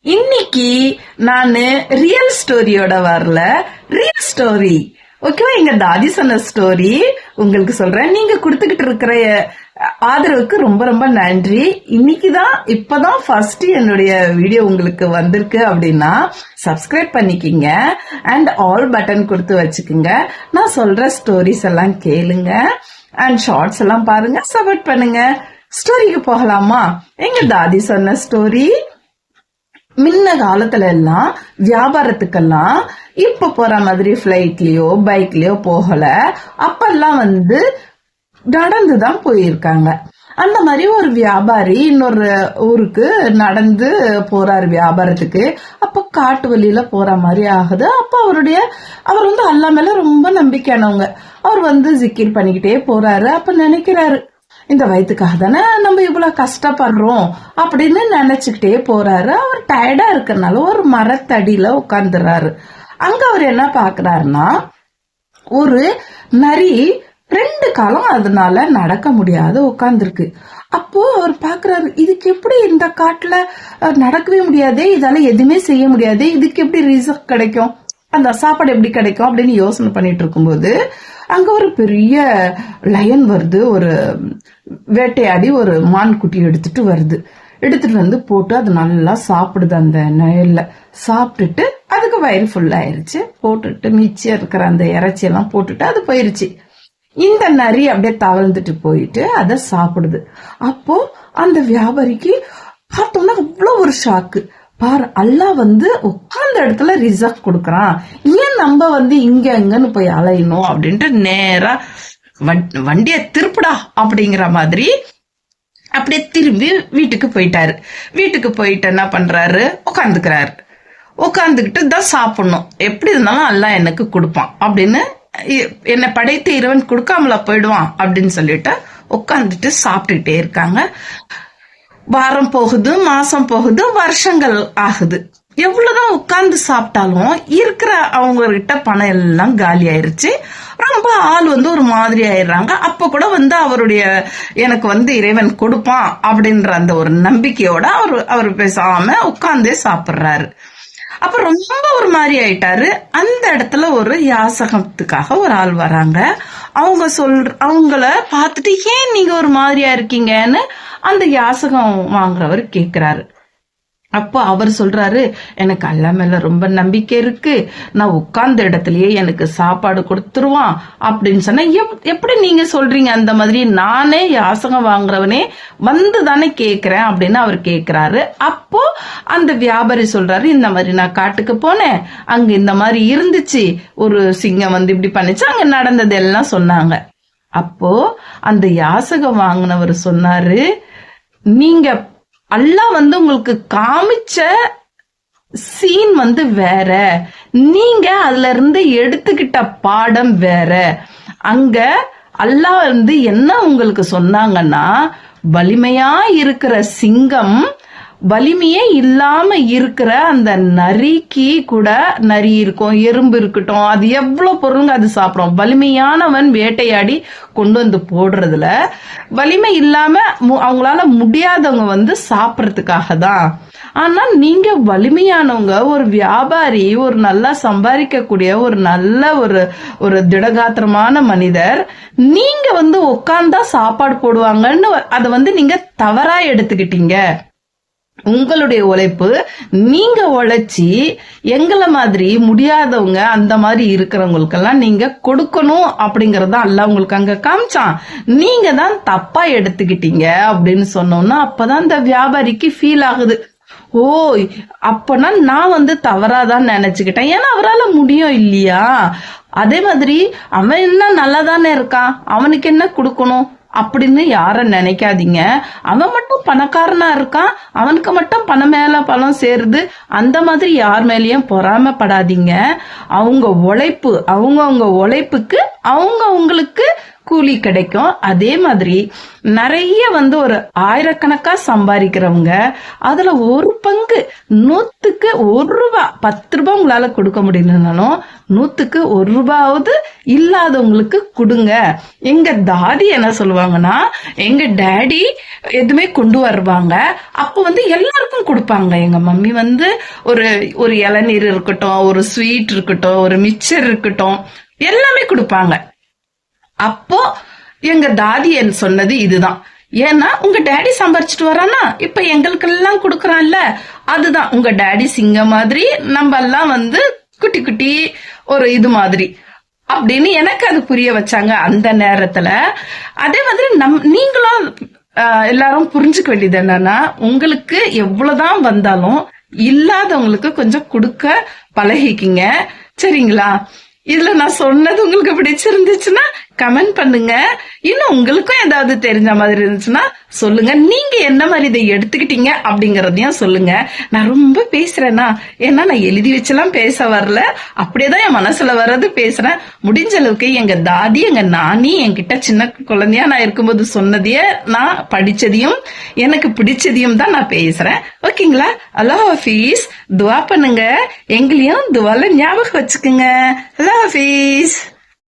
இன்னைக்கு நானு ரியல் ஸ்டோரியோட வரல, ரியல் ஸ்டோரி ஓகேவா? எங்க தாதி சொன்ன ஸ்டோரி உங்களுக்கு சொல்றேன். நீங்க கொடுத்துக்கிட்டு இருக்கிற ஆதரவுக்கு ரொம்ப ரொம்ப நன்றி. இப்பதான் ஃபர்ஸ்ட் என்னுடைய வீடியோ உங்களுக்கு வந்திருக்கு அப்படின்னா சப்ஸ்கிரைப் பண்ணிக்கிங்க அண்ட் ஆல் பட்டன் கொடுத்து வச்சுக்குங்க. நான் சொல்ற ஸ்டோரிஸ் எல்லாம் கேளுங்க அண்ட் ஷார்ட்ஸ் எல்லாம் பாருங்க, சப்போர்ட் பண்ணுங்க. ஸ்டோரிக்கு போகலாமா? எங்க தாதி சொன்ன ஸ்டோரி. முன்ன காலத்துல எல்லாம் வியாபாரத்துக்கெல்லாம் இப்ப போற மாதிரி பிளைட்லயோ பைக்லயோ போகல. அப்பெல்லாம் நடந்துதான் போயிருக்காங்க. அந்த மாதிரி ஒரு வியாபாரி இன்னொரு ஊருக்கு நடந்து போறாரு வியாபாரத்துக்கு. அப்ப காட்டு வழியில போற மாதிரி ஆகுது. அப்ப அவர் அல்லா மேல ரொம்ப நம்பிக்கையானவங்க. அவர் ஜிக்கிர் பண்ணிக்கிட்டே போறாரு. அப்ப நினைக்கிறாரு, இந்த வயிற்றுக்காக தானே நம்ம இவ்வளவு கஷ்டப்படுறோம் அப்படின்னு நினைச்சுக்கிட்டே போறாரு. அவர் டயர்டா இருக்கறனால ஒரு மரத்தடியில உட்கார்ந்துறாரு. அங்க அவர் என்ன பாக்குறாருன்னா, ஒரு நரி 2 காலம் அதனால நடக்க முடியாது உட்கார்ந்துருக்கு. அப்போ அவர் பாக்குறாரு, இதுக்கு எப்படி இந்த காட்டுல நடக்கவே முடியாது, இதால எதுவுமே செய்ய முடியாது, இதுக்கு எப்படி ரிசல்ட் கிடைக்கும், அந்த சாப்பாடு எப்படி கிடைக்கும் அப்படின்னு யோசனை பண்ணிட்டு இருக்கும்போது அங்க ஒரு பெரிய லயன் வருது. ஒரு வேட்டையாடி ஒரு மான் குட்டி எடுத்துட்டு வந்து போட்டு அது நல்லா சாப்பிடுது. அந்த நிழல்ல சாப்பிட்டுட்டு அதுக்கு வயிறு ஃபுல் ஆயிருச்சு. போட்டுட்டு மிச்சம் இருக்கிற அந்த இறைச்சி எல்லாம் போட்டுட்டு அது போயிருச்சு. இந்த நரி அப்படியே தவழ்ந்துட்டு போயிட்டு அதை சாப்பிடுது. அப்போ அந்த வியாபாரிக்கு பார்த்தோம்னா அவ்வளவு ஒரு ஷாக்கு. பாரு, அல்லாஹ் உட்கார்ந்த இடத்துல ரிசல்ட் கொடுக்கறான், ஏன் நம்ம இங்க அங்கன்னு போய் அலையணும் அப்படின்ட்டு நேரா வண்டிய திருப்புடா அப்படிங்கிற மாதிரி அப்படியே திரும்பி வீட்டுக்கு போயிட்டாரு. வீட்டுக்கு போயிட்டு என்ன பண்றாரு, உட்காந்துக்கிட்டு தான் சாப்பிடணும், எப்படி இருந்தாலும் அல்லாஹ் எனக்கு கொடுப்பான் அப்படின்னு, என்னை படைத்து இறைவன் கொடுக்காமல போயிடுவான் அப்படின்னு சொல்லிட்டு உட்காந்துட்டு சாப்பிட்டுக்கிட்டே இருக்காங்க. வாரம் போகுது, மாசம் போகுது, வருஷங்கள் ஆகுது. எவ்வளவுதான் உட்கார்ந்து சாப்பிட்டாலும் இருக்கிற அவங்க கிட்ட பணம் எல்லாம் காலி ஆயிருச்சு. ரொம்ப ஆள் ஒரு மாதிரி ஆயிடுறாங்க. அப்ப கூட அவருடைய எனக்கு இறைவன் கொடுப்பான் அப்படின்ற அந்த ஒரு நம்பிக்கையோட அவர் பேசாம உட்கார்ந்தே சாப்பிடுறாரு. அப்ப ரொம்ப ஒரு மாதிரி ஆயிட்டாரு. அந்த இடத்துல ஒரு யாசகத்துக்காக ஒரு ஆள் வராங்க. அவங்கள பார்த்துட்டு, ஏன் நீங்க ஒரு மாதிரியா இருக்கீங்கன்னு அந்த யாசகம் வாங்குறவர் கேக்குறாரு. அப்போ அவர் சொல்றாரு, எனக்கு அல்லாஹ் மேல ரொம்ப நம்பிக்கை இருக்கு, நான் உட்கார்ந்த இடத்துலயே எனக்கு சாப்பாடு கொடுத்துருவான் அப்படின்னு சொன்னா, எப்படி நீங்க சொல்றீங்க அந்த மாதிரி, நானே யாசகம் வாங்குறவனே தானே கேக்குறேன் அப்படின்னு அவர் கேக்குறாரு. அப்போ அந்த வியாபாரி சொல்றாரு, இந்த மாதிரி நான் காட்டுக்கு போனேன், அங்க இந்த மாதிரி இருந்துச்சு, ஒரு சிங்கம் இப்படி பண்ணிச்சு, அங்க நடந்தது எல்லாம் சொன்னாங்க. அப்போ அந்த யாசகம் வாங்கினவர் சொன்னாரு, நீங்க அல்லாஹ் உங்களுக்கு காமிச்ச சீன் வேற, நீங்க அதுல இருந்து எடுத்துக்கிட்ட பாடம் வேற. அங்க அல்லாஹ் என்ன உங்களுக்கு சொன்னாங்கன்னா, வலிமையா இருக்கிற சிங்கம் வலிமையே இல்லாம இருக்கிற அந்த நரிக்கு கூட, நரி இருக்கும், எறும்பு இருக்கட்டும், அது எவ்வளவு பொருளுங்க அது சாப்பிடும். வலிமையானவன் வேட்டையாடி கொண்டு போடுறதுல வலிமை இல்லாம அவங்களால முடியாதவங்க சாப்பிடறதுக்காக தான். ஆனா நீங்க வலிமையானவங்க, ஒரு வியாபாரி, ஒரு நல்லா சம்பாதிக்கக்கூடிய ஒரு நல்ல ஒரு திடகாத்திரமான மனிதர், நீங்க உட்கார்ந்தா சாப்பாடு போடுவாங்கன்னு அதை நீங்க தவறா எடுத்துக்கிட்டீங்க. உங்களுடைய உழைப்பு, நீங்க உழைச்சி எங்களை மாதிரி முடியாதவங்க அந்த மாதிரி இருக்கிறவங்களுக்கெல்லாம் நீங்க கொடுக்கணும் அப்படிங்கறத அல்லாஹ் உங்களுக்கு அங்க காமிச்சான், நீங்க தான் தப்பா எடுத்துக்கிட்டீங்க அப்படின்னு சொன்னோம்னா அப்பதான் இந்த வியாபாரிக்கு ஃபீல் ஆகுது. ஓ, அப்பனா நான் தவறாதான் நினைச்சுக்கிட்டேன், ஏன்னா அவரால் முடியும் இல்லையா. அதே மாதிரி அவன் என்ன நல்லாதானே இருக்கான், அவனுக்கு என்ன கொடுக்கணும் அப்படின்னு யார நினைக்காதீங்க. அவன் மட்டும் பணக்காரனா இருக்கான், அவனுக்கு மட்டும் பணம் மேல பணம் சேருது, அந்த மாதிரி யார் மேலயும் பொறாமப்படாதீங்க. அவங்க உழைப்பு, அவங்க உழைப்புக்கு அவங்களுக்கு கூலி கிடைக்கும். அதே மாதிரி நிறைய ஒரு ஆயிரக்கணக்கா சம்பாதிக்கிறவங்க, அதுல ஒரு பங்கு 100க்கு 1 ரூபாய் 10 ரூபாய் உங்களால கொடுக்க முடியலனாலும் 100க்கு 1 ரூபாவது இல்லாதவங்களுக்கு கொடுங்க. எங்க தாதி என்ன சொல்லுவாங்கன்னா, எங்க டாடி எதுவுமே கொண்டு வருவாங்க, அப்ப எல்லாருக்கும் கொடுப்பாங்க. எங்க மம்மி ஒரு இளநீர் இருக்கட்டும், ஒரு ஸ்வீட் இருக்கட்டும், ஒரு மிச்சர் இருக்கட்டும், எல்லாமே கொடுப்பாங்க. அப்போ எங்க தாதி என் சொன்னது இதுதான், ஏன்னா உங்க டாடி சம்பாரிச்சிட்டு வரானா, இப்ப எங்களுக்கு எல்லாம் கொடுக்கறான்ல, அதுதான் உங்க டாடி சிங்கம் மாதிரி, நம்ம எல்லாம் குட்டி குட்டி ஒரு இது மாதிரி அப்படின்னு எனக்கு அது புரிய வச்சாங்க அந்த நேரத்துல. அதே மாதிரி நீங்களும் எல்லாரும் புரிஞ்சுக்க வேண்டியது என்னன்னா, உங்களுக்கு எவ்வளவுதான் வந்தாலும் இல்லாதவங்களுக்கு கொஞ்சம் கொடுக்க பழகிக்கிங்க, சரிங்களா? இதுல நான் சொன்னது உங்களுக்கு பிடிச்சிருந்துச்சுன்னா கமெண்ட் பண்ணுங்க. இன்னும் உங்களுக்கும் ஏதாவது தெரிஞ்ச மாதிரி இருந்துச்சுன்னா சொல்லுங்க. நீங்க என்ன மாதிரி இதை எடுத்துக்கிட்டீங்க அப்படிங்கறதையும் சொல்லுங்க. நான் ரொம்ப பேசுறேன்னா, ஏன்னா நான் எழுதி வச்செல்லாம் பேச வரல, அப்படியேதான் என் மனசுல வர்றது பேசுறேன். முடிஞ்ச அளவுக்கு எங்க தாதி, எங்க நானி என்கிட்ட சின்ன குழந்தையா நான் இருக்கும்போது சொன்னதையே, நான் படிச்சதையும் எனக்கு பிடிச்சதையும் தான் நான் பேசுறேன். ஓகேங்களா? அல்லாஹ் ஹாஃபீஸ். துவா பண்ணுங்க, எங்களையும் துவால ஞாபகம் வச்சுக்குங்க. அல்லாஹ் ஹாஃபீஸ்.